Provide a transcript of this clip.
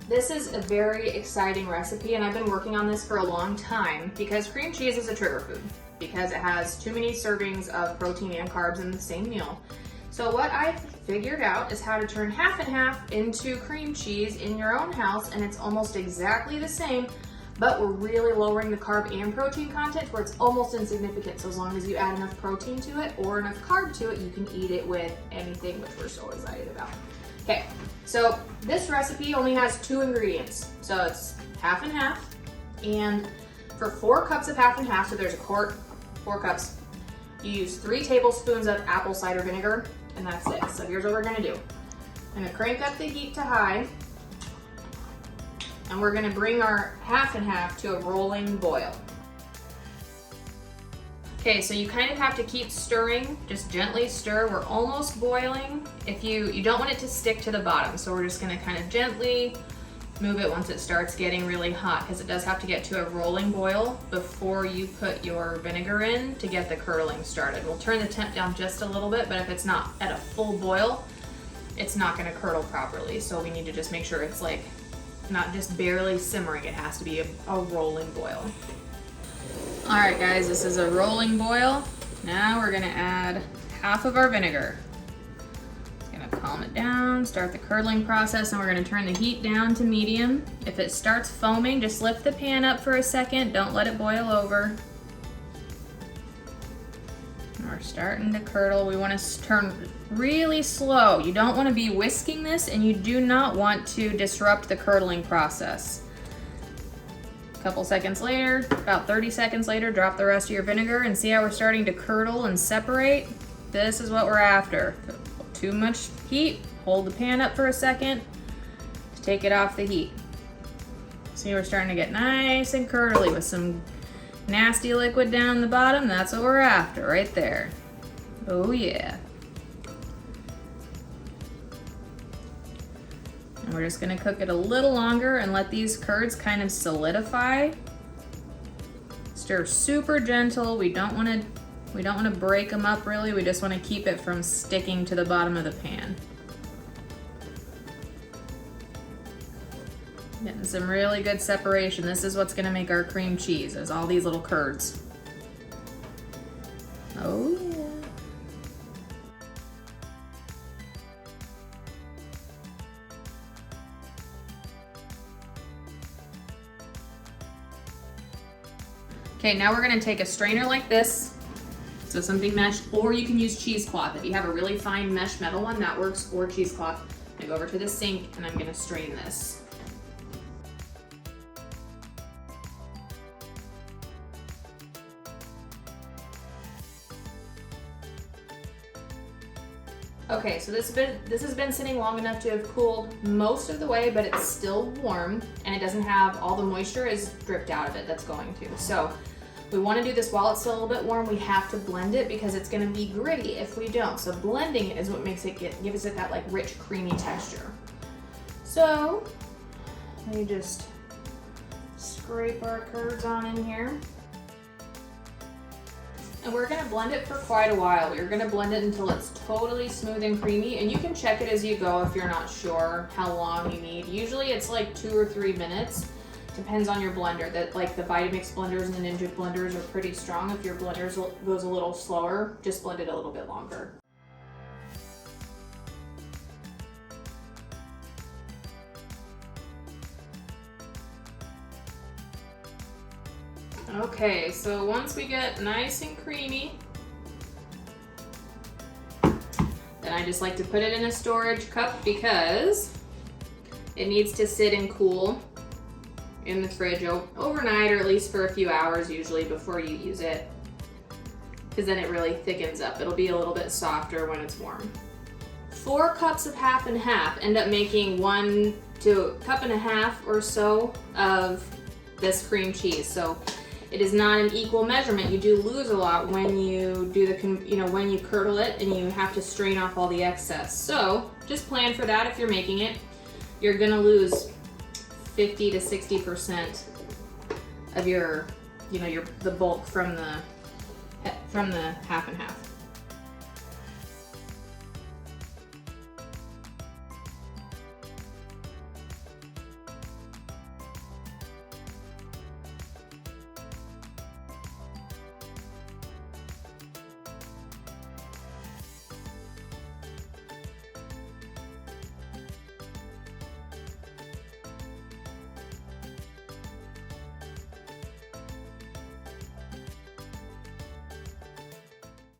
this is a very exciting recipe, and I've been working on this for a long time because cream cheese is a trigger food because it has too many servings of protein and carbs in the same meal. So what I figured out is how to turn half and half into cream cheese in your own house, and it's almost exactly the same, but we're really lowering the carb and protein content where it's almost insignificant. So as long as you add enough protein to it or enough carb to it, you can eat it with anything, which we're so excited about. Okay, so this recipe only has 2 ingredients. So it's half and half, and for 4 cups of half and half, so there's a quart, 4 cups, you use 3 tablespoons of apple cider vinegar, and that's it. So here's what we're gonna do. I'm gonna crank up the heat to high, and we're gonna bring our half and half to a rolling boil. Okay, so you kind of have to keep stirring, just gently stir. We're almost boiling. If you don't want it to stick to the bottom, so we're just gonna kind of gently move it once it starts getting really hot, because it does have to get to a rolling boil before you put your vinegar in to get the curdling started. We'll turn the temp down just a little bit, but if it's not at a full boil, it's not gonna curdle properly. So we need to just make sure it's like not just barely simmering, it has to be a rolling boil. All right guys, this is a rolling boil. Now we're gonna add half of our vinegar. Calm it down, start the curdling process, and we're going to turn the heat down to medium. If it starts foaming, just lift the pan up for a second. Don't let it boil over. We're starting to curdle. We want to turn really slow. You don't want to be whisking this, and you do not want to disrupt the curdling process. A couple seconds later, about 30 seconds later, drop the rest of your vinegar and see how we're starting to curdle and separate. This is what we're after. Too much heat, hold the pan up for a second to take it off the heat. See, we're starting to get nice and curdly with some nasty liquid down the bottom. That's what we're after right there. Oh yeah. And we're just gonna cook it a little longer and let these curds kind of solidify. Stir super gentle. We don't want to break them up really, we just want to keep it from sticking to the bottom of the pan. Getting some really good separation. This is what's going to make our cream cheese, is all these little curds. Oh yeah. Okay, now we're going to take a strainer like this. So something mesh, or you can use cheesecloth. If you have a really fine mesh metal one, that works, or cheesecloth. I'm gonna go over to the sink and I'm gonna strain this. Okay, so this has been sitting long enough to have cooled most of the way, but it's still warm and it doesn't have all the moisture is dripped out of it that's going to. So we want to do this while it's still a little bit warm. We have to blend it because it's going to be gritty if we don't. So blending it is what makes it gives it that like rich, creamy texture. So we just scrape our curds on in here. And we're going to blend it for quite a while. We're going to blend it until it's totally smooth and creamy. And you can check it as you go if you're not sure how long you need. Usually it's like 2 or 3 minutes. Depends on your blender. That like the Vitamix blenders and the Ninja blenders are pretty strong. If your blender goes a little slower, just blend it a little bit longer. Okay, so once we get nice and creamy, then I just like to put it in a storage cup because it needs to sit and cool in the fridge overnight, or at least for a few hours usually before you use it, because then it really thickens up. It'll be a little bit softer when it's warm. 4 cups of half and half end up making 1 to a cup and a half or so of this cream cheese. So it is not an equal measurement. You do lose a lot when you do when you curdle it and you have to strain off all the excess. So just plan for that if you're making it. You're gonna lose 50 to 60% of your, the bulk from the half and half.